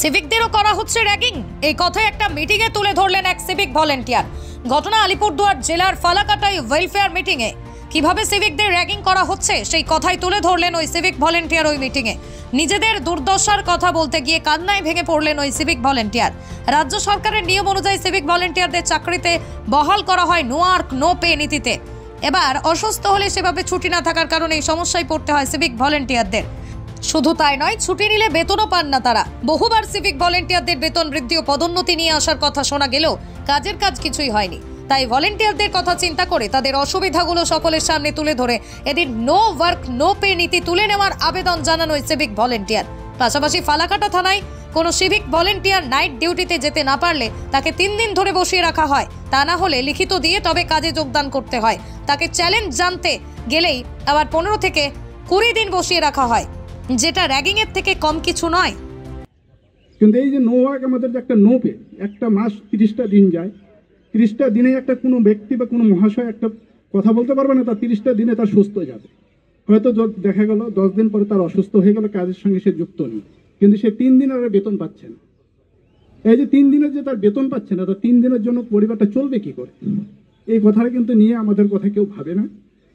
সিভিকদেরও করা হচ্ছে র্যাগিং, এই কথায় একটা মিটিংয়ে তুলে ধরলেন এক সিভিক ভলেন্টিয়ার। ঘটনা আলিপুরদুয়ার জেলার ফালাকাটায় ওয়েলফেয়ার মিটিংয়ে কিভাবে সিভিকদের র্যাগিং করা হচ্ছে সেই কথাই তুলে ধরলেন ওই সিভিক ভলেন্টিয়ার। ওই মিটিংয়ে নিজেদের দুর্দশার কথা বলতে গিয়ে কান্নায় ভেঙে পড়লেন ওই সিভিক ভলেন্টিয়ার। রাজ্য সরকারের নিয়ম অনুযায়ী সিভিক ভলেন্টিয়ারদের চাকরিতে বহাল করা হয় নো ওয়ার্ক নো পে নীতিতে। এবার অসুস্থ হলে সেভাবে ছুটি না থাকার কারণে এই সমস্যায় পড়তে হয় সিভিক ভলেন্টিয়ারদের। শুধু তাই নয়, ছুটি নিলে বেতনও পান না তারা। বহুবার সিভিক ভলেন্টিয়ারদের বেতন বৃদ্ধি ও পদোন্নতি নিয়ে আসার কথা শোনা গেলেও কাজের কাজ কিছুই হয়নি। তাই ভলেন্টিয়ারদের কথা চিন্তা করে তাদের অসুবিধাগুলো সকলের সামনে তুলে ধরে এদিন নো ওয়ার্ক নো পে নীতি তুলে নেওয়ার আবেদন জানানো ওই সিভিক ভলেন্টিয়ার। পাশাপাশি ফালাকাটা থানায় কোনো সিভিক ভলেন্টিয়ার নাইট ডিউটিতে যেতে না পারলে তাকে 3 দিন ধরে বসিয়ে রাখা হয়, তা না হলে লিখিত দিয়ে তবে কাজে যোগদান করতে হয়। তাকে চ্যালেঞ্জ জানতে গেলেই আবার 15 থেকে 20 দিন বসিয়ে রাখা হয়, যেটা র্যাগিং এর থেকে কম কিছু নয়। কিন্তু এই যে নো ওয়ার্ক আমাদের যে একটা নো পে, একটা মাস 30টা দিন যায়, 30টা দিনে একটা কোনো ব্যক্তি বা কোনো মহাশয় একটা কথা বলতে পারবে না তার 30টা দিনে তার সুস্থ যাবে। হয়তো দেখা গেল 10 দিন পরে তার অসুস্থ হয়ে গেল, কাজের সঙ্গে সে যুক্ত নেই, কিন্তু সে 3 দিন আর বেতন পাচ্ছে না। এই যে 3 দিনের যে তার বেতন পাচ্ছে না, তার 3 দিনের জন্য পরিবারটা চলবে কি করে? এই কথাটা কিন্তু নিয়ে আমাদের কথা কেউ ভাবে না।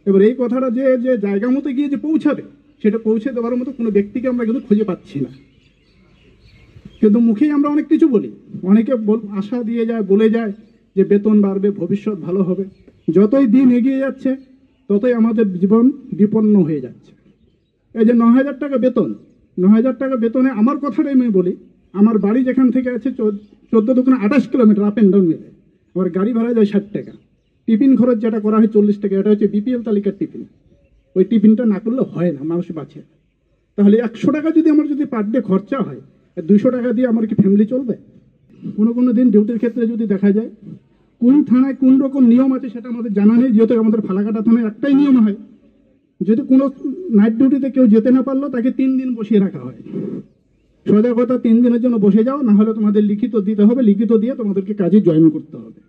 এবার এই কথাটা যে যে জায়গা মতো গিয়ে যে পৌঁছাবে, সেটা পৌঁছে দেওয়ার মতো কোনো ব্যক্তিকে আমরা কিন্তু খুঁজে পাচ্ছি না। কিন্তু মুখেই আমরা অনেক কিছু বলি, অনেকে আশা দিয়ে যায়, বলে যায় যে বেতন বাড়বে, ভবিষ্যৎ ভালো হবে। যতই দিন এগিয়ে যাচ্ছে ততই আমাদের জীবন বিপন্ন হয়ে যাচ্ছে। এই যে 9,000 টাকা বেতন, 9,000 টাকা বেতনে আমার কথাটাই আমি বলি, আমার বাড়ি যেখান থেকে আছে 14 দোকানে 28 কিলোমিটার আপ অ্যান্ড ডাউন মিলে, আমার গাড়ি ভাড়া যায় 60 টাকা, টিফিন খরচ যেটা করা হয় 40 টাকা। এটা হচ্ছে বিপিএল তালিকার টিফিন। ওই টিফিনটা না করলে হয় না, মানুষ বাঁচে। তাহলে 100 টাকা যদি আমার যদি পার ডে খরচা হয়, 200 টাকা দিয়ে আমার কি ফ্যামিলি চলবে? কোনো দিন ডিউটির ক্ষেত্রে যদি দেখা যায় কোন থানায় কোন রকম নিয়ম আছে সেটা আমাদের জানা নেই। যেহেতু আমাদের ফালাকাটা থানায় একটাই নিয়ম হয়, যদি কোনো নাইট ডিউটিতে কেউ যেতে না পারলো তাকে 3 দিন বসিয়ে রাখা হয়। সোজা কথা, 3 দিনের জন্য বসে যাও, না হলে তোমাদের লিখিত দিতে হবে, লিখিত দিয়ে তোমাদেরকে কাজে জয়েন করতে হবে।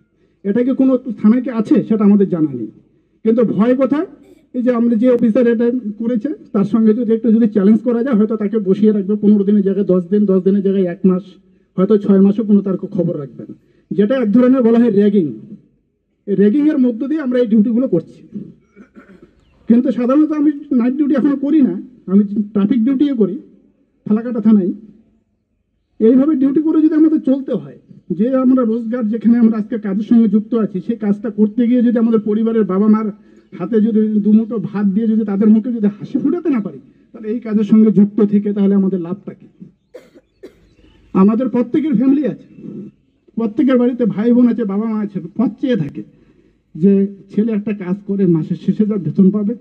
এটা কি কোনো থানায় কি আছে সেটা আমাদের জানা নেই। কিন্তু ভয় কোথায়? এই যে আমরা যে অফিসার এটা করেছে তার সঙ্গে যদি একটু যদি চ্যালেঞ্জ করা যায়, হয়তো তাকে বসিয়ে রাখবে 15 দিনের জায়গায় 10 দিন, 10 দিনের জায়গায় 1 মাস, হয়তো 6 মাসও কোনো তার খবর রাখবে না। যেটা এক ধরনের বলা হয় র্যাগিং। এই র্যাগিং এর মধ্য দিয়ে আমরা এই ডিউটিগুলো করছি। কিন্তু সাধারণত আমি নাইট ডিউটি এখনো করি না, আমি ট্রাফিক ডিউটিও করি ফালাকাটা থানায়। এইভাবে ডিউটি করে যদি আমাদের চলতে হয়, যে আমরা রোজগার যেখানে আমরা আজকে কাজের সঙ্গে যুক্ত আছি, সেই কাজটা করতে গিয়ে যদি আমাদের পরিবারের বাবা মার হাতে যদি 2 মুঠো ভাত দিয়ে যদি তাদের মুখে যদি হাসি ফুটাতে না পারি, তাহলে এই কাজের সঙ্গে যুক্ত থেকে তাহলে আমাদের লাভটা কি? আমাদের প্রত্যেকের ফ্যামিলি আছে, প্রত্যেকের বাড়িতে ভাই বোন আছে, বাবা মা আছে, পথ চেয়ে থাকে যে ছেলে একটা কাজ করে মাসের শেষে যা বেতন পাবে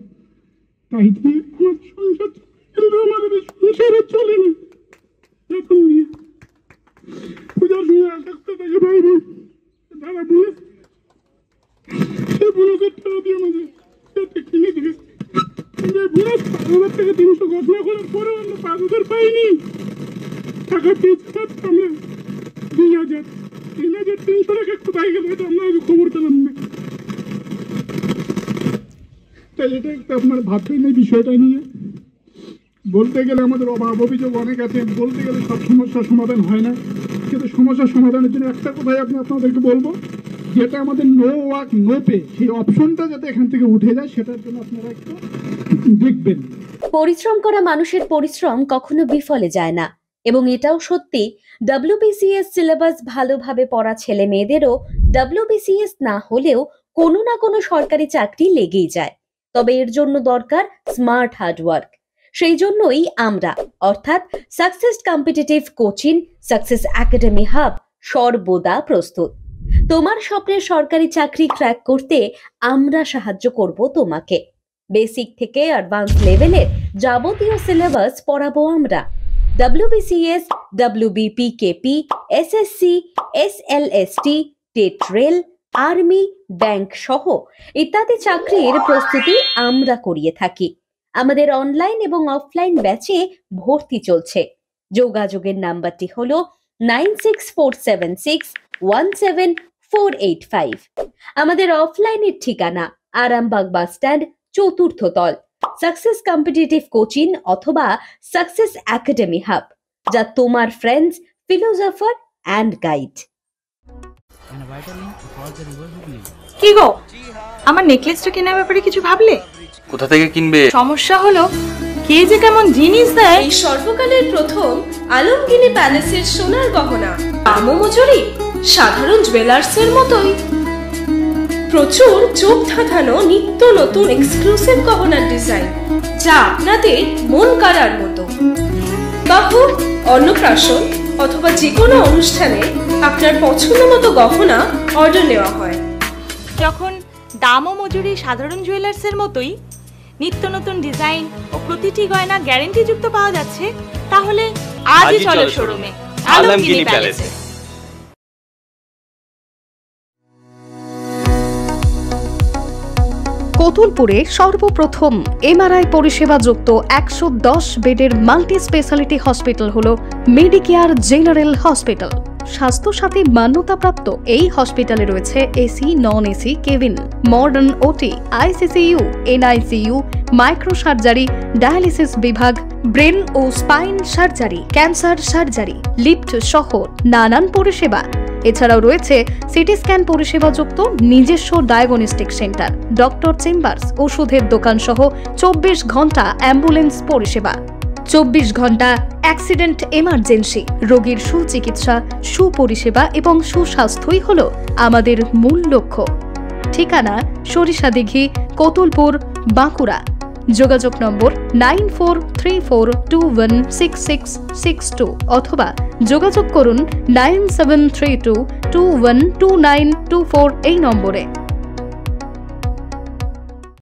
তাই দিয়ে আমার সংসার। কিন্তু আমাদের সংসারে চলে না। এখন নিয়ে পূজার সময় আসতে থাকে ভাই বোন, তারা বলে সে বোনকের টাকা দিয়ে আমাদের কিনে দিবে। 5,000 থেকে 300 ঘটনা করার পরেও আমরা 5,000 পাইনি। টাকা পেয়েছি আমরা 2,000, 3,300 টাকা কোথায় গেল এটা আমরা খবর পেলাম না। তাই এটা একটা আপনার ভাবতেই নেই বিষয়টা নিয়ে। বলতে গেলে আমাদের অভাব অভিযোগ অনেক আছে, বলতে গেলে সব সমস্যার সমাধান হয় না। কিন্তু সমস্যার সমাধানের জন্য একটা কথাই আপনাদেরকে বলবো, যেটা আমাদের নো ওয়ার্ক নো পে, সেই অপশনটা যাতে এখান থেকে উঠে যায় সেটার জন্য আপনারা একটু দেখবেন। পরিশ্রম করা মানুষের পরিশ্রম কখনো বিফলে যায় না, এবং এটাও সত্যি WBCS সিলেবাস ভালোভাবে পড়া ছেলে মেয়েদেরও WBCS না হলেও কোনো না কোনো সরকারি চাকরি লেগেই যায়। তবে এর জন্য দরকার স্মার্ট হার্ডওয়ার্ক। সেই জন্যই আমরা অর্থাৎ success competitive coaching, success academy hub সর্বদা প্রস্তুত। তোমার স্বপ্নের সরকারি চাকরি ক্র্যাক করতে আমরা সাহায্য করব তোমাকে। বেসিক থেকে অ্যাডভান্স লেভেলের যাবতীয় সিলেবাস পড়াবো আমরা। WBCS, WBPKP, SSC, SLST, TET rail, army, bank সহ ইত্যাদি চাকরির প্রস্তুতি আমরা করিয়ে থাকি। আমাদের অনলাইন এবং অফলাইন ব্যাচে ভর্তি চলছে। যোগাযোগের নাম্বারটি হলো 9647617485। আমাদের অফলাইনের ঠিকানা আরামবাগ বাস স্ট্যান্ড, 4র্থ তল, সাকসেস কম্পিটিটিভ কোচিং অথবা সাকসেস একাডেমি হাব, যা তোমার ফ্রেন্ডস, philosopher and guide. কি গো, আমার নেকলেসটা কেনার ব্যাপারে কিছু ভাবলে? কোথা থেকে কিনবে? সমস্যা হলো কে যে কেমন জিনিস দেয়। এই সর্বকালের প্রথম আলমগিনি প্যালেসের সোনার গহনা, দামও মজুরি সাধারণ জুয়েলার্সের মতোই। প্রচুর চোখ ধাঁধানো নিত্য নতুন এক্সক্লুসিভ গহনার ডিজাইন, যা আপনাদের মন কাড়ার মতো। বাহু, অন্নপ্রাশন অথবা যে কোনো অনুষ্ঠানে আপনার পছন্দ মতো গহনা অর্ডার নেওয়া হয়। যখন দাম ও মজুরি সাধারণ জুয়েলার্সের মতোই, নিত্য নতুন ডিজাইন ও প্রতিটি গয়না গ্যারান্টি যুক্ত পাওয়া যাচ্ছে, তাহলে আজই চলো শোরুমে আলমগিনি প্যালেসে। কতুলপুরে সর্বপ্রথম এমআরআই পরিষেবা যুক্ত 110 বেডের মাল্টি স্পেশালিটি হসপিটাল হলো মেডিকেয়ার জেনারেল হসপিটাল। স্বাস্থ্যসাথী মান্যতাপ্রাপ্ত এই হসপিটালে রয়েছে A C, non A C cabin, modern O T, I C C U, N I C U, micro surgery, dialysis বিভাগ, ব্রেন ও spine surgery, cancer surgery, lift সহ নানান পরিষেবা। এছাড়াও রয়েছে সিটি স্ক্যান পরিষেবা যুক্ত নিজস্ব ডায়াগনস্টিক সেন্টার, ডক্টর চেম্বার্স, ওষুধের দোকান সহ 24 ঘন্টা অ্যাম্বুলেন্স পরিষেবা। 24 ঘন্টা অ্যাক্সিডেন্ট এমার্জেন্সি, রোগীর সুচিকিৎসা, সুপরিষেবা এবং সুস্বাস্থ্যই হলো আমাদের মূল লক্ষ্য। ঠিকানা সরিষাদিঘি, কতুলপুর, বাঁকুড়া। যোগাযোগ নম্বর 9434216662 অথবা যোগাযোগ করুন 9732212924 এই নম্বরে।